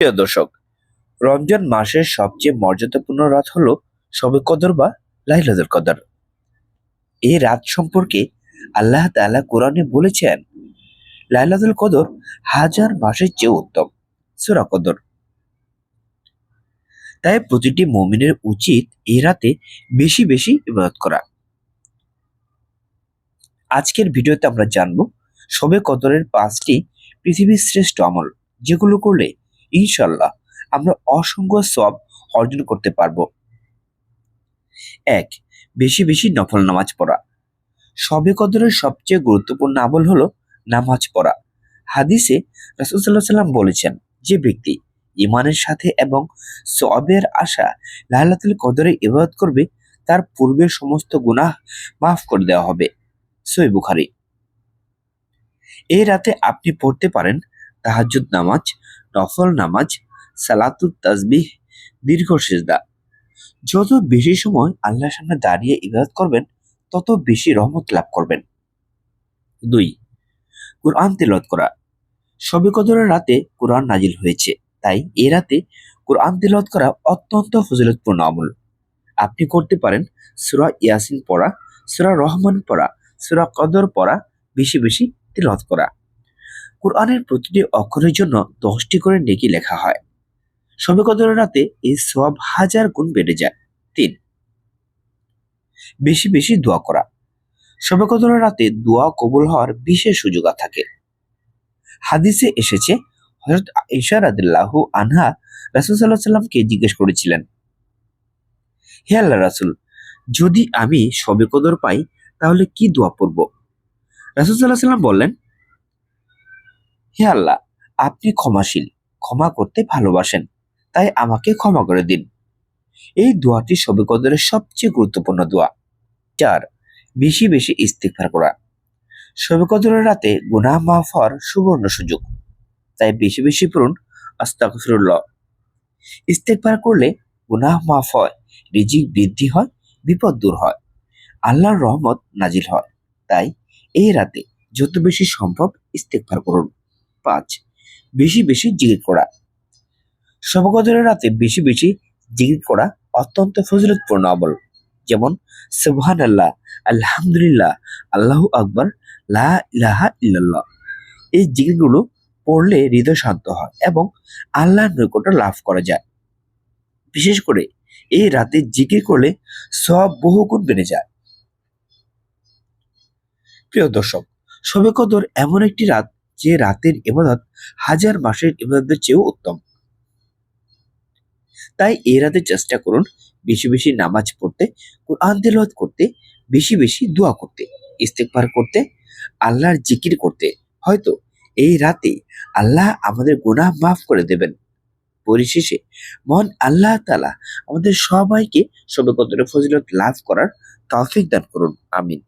প্রিয় দর্শক, রমজান মাসের সবচেয়ে মর্যাদাপূর্ণ রাত হলো শবে কদর বা লাইলাতুল কদর। এই রাত সম্পর্কে আল্লাহ তাআলা কোরআনে বলেছেন, লাইলাতুল কদর হাজার মাসের চেয়ে উত্তম। সূরা কদর। তাই প্রতিটি মুমিনের উচিত এই রাতে বেশি বেশি ইবাদত করা। আজকের ভিডিওতে আমরা জানবো শবে কদরের 5টি পৃথিবীর শ্রেষ্ঠ আমল, যেগুলো করলে ইনশাল্লাহ আমরা অসংখ্য সওয়াব অর্জন করতে পারবো। 1. বেশি বেশি নফল নামাজ পড়া। শবে কদরের সবচেয়ে গুরুত্বপূর্ণ আমল হলো নামাজ পড়া। হাদিসে রাসূল সাল্লাল্লাহু আলাইহি ওয়াসাল্লাম বলেছেন, যে ব্যক্তি ঈমানের সাথে এবং সওয়াবের আশা লাইলাতুল কদরে ইবাদত করবে, তার পূর্বের সমস্ত গুনাহ মাফ করে দেওয়া হবে। সহিহ বুখারী। এই রাতে আপনি পড়তে পারেন তাহাজ্জুদ নামাজ, নফল নামাজ, সালাতুত তাসবিহ, দীর্ঘ সিজদা। যত বেশি সময় আল্লাহর সামনে দাঁড়িয়ে ইবাদত করবেন, তত বেশি রহমত লাভ করবেন। 2. কুরআন তিলাওয়াত করা। শবে কদরের রাতে কুরআন নাজিল হয়েছে, তাই এ রাতে কুরআন তিলাওয়াত করা অত্যন্ত ফজিলতপূর্ণ আমল। আপনি করতে পারেন সূরা ইয়াসিন পড়া, সূরা রহমান পড়া, সূরা কদর পড়া, বেশি বেশি তিলাওয়াত করা। কুরআনের প্রতিটি অক্ষরের জন্য 10টি করে নেকি লেখা হয়। শবে কদরের রাতে এই সওয়াব হাজার গুণ বেড়ে যায়। 3. বেশি বেশি দোয়া করা। শবে কদরের রাতে দোয়া কবুল হওয়ার বিশেষ সুযোগ থাকে। হাদিসে এসেছে, হযরত আয়েশা রাদিয়াল্লাহু আনহা রাসূল সাল্লাল্লাহু আলাইহি ওয়াসাল্লামকে জিজ্ঞেস করেছিলেন, হে আল্লাহর রাসূল, যদি আমি শবে কদর পাই তাহলে কি দোয়া পড়ব? রাসূল সাল্লাল্লাহু আলাইহি ওয়াসাল্লাম বললেন, হে আল্লাহ, আপনি ক্ষমাশীল, ক্ষমা করতে ভালোবাসেন, তাই আমাকে ক্ষমা করে দিন। এই দোয়াটি শবে কদরের সবচেয়ে গুরুত্বপূর্ণ দোয়া। 4. বেশি বেশি ইস্তিগফার করা। শবে কদরের রাতে গুনাহ মাফ হওয়ার সুবর্ণ সুযোগ, তাই বেশি বেশি পড়ুন আস্তাগফিরুল্লাহ। ইস্তেগফার করলে গুনাহ মাফ হয়, রিজিক বৃদ্ধি হয়, বিপদ দূর হয়, আল্লাহর রহমত নাজিল হয়। তাই এই রাতে যত বেশি সম্ভব ইস্তেগফার করুন। 5. বেশি বেশি জিকির করা। শবে কদরের রাতে বেশি বেশি জিকির করা অত্যন্ত ফজিলতপূর্ণ আমল। যেমন সুবহানাল্লাহ, আলহামদুলিল্লাহ, আল্লাহু আকবার, লা ইলাহা ইল্লাল্লাহ। এই জিকিরগুলো পড়লে হৃদয় শান্ত হয় এবং আল্লাহর নৈকট্য লাভ করা যায়। বিশেষ করে এই রাতে জিকির করলে সওয়াব বহুগুণ বেড়ে যায়। প্রিয় দর্শক, শবে কদর এমন একটি রাত, যে রাতের ইবাদত হাজার মাসের ইবাদতের চেয়েও উত্তম। তাই এই রাতে চেষ্টা করুন বেশি বেশি নামাজ পড়তে, কুরআন তিলাওয়াত করতে, বেশি বেশি দোয়া করতে, ইস্তেগফার করতে, আল্লাহর জিকির করতে। হয়তো এই রাতে আল্লাহ আমাদের গুনাহ মাফ করে দেবেন। পরিশেষে মহান আল্লাহ তাআলা আমাদের সবাইকে শবে কদরের ফজিলত লাভ করার তৌফিক দান করুন। আমিন।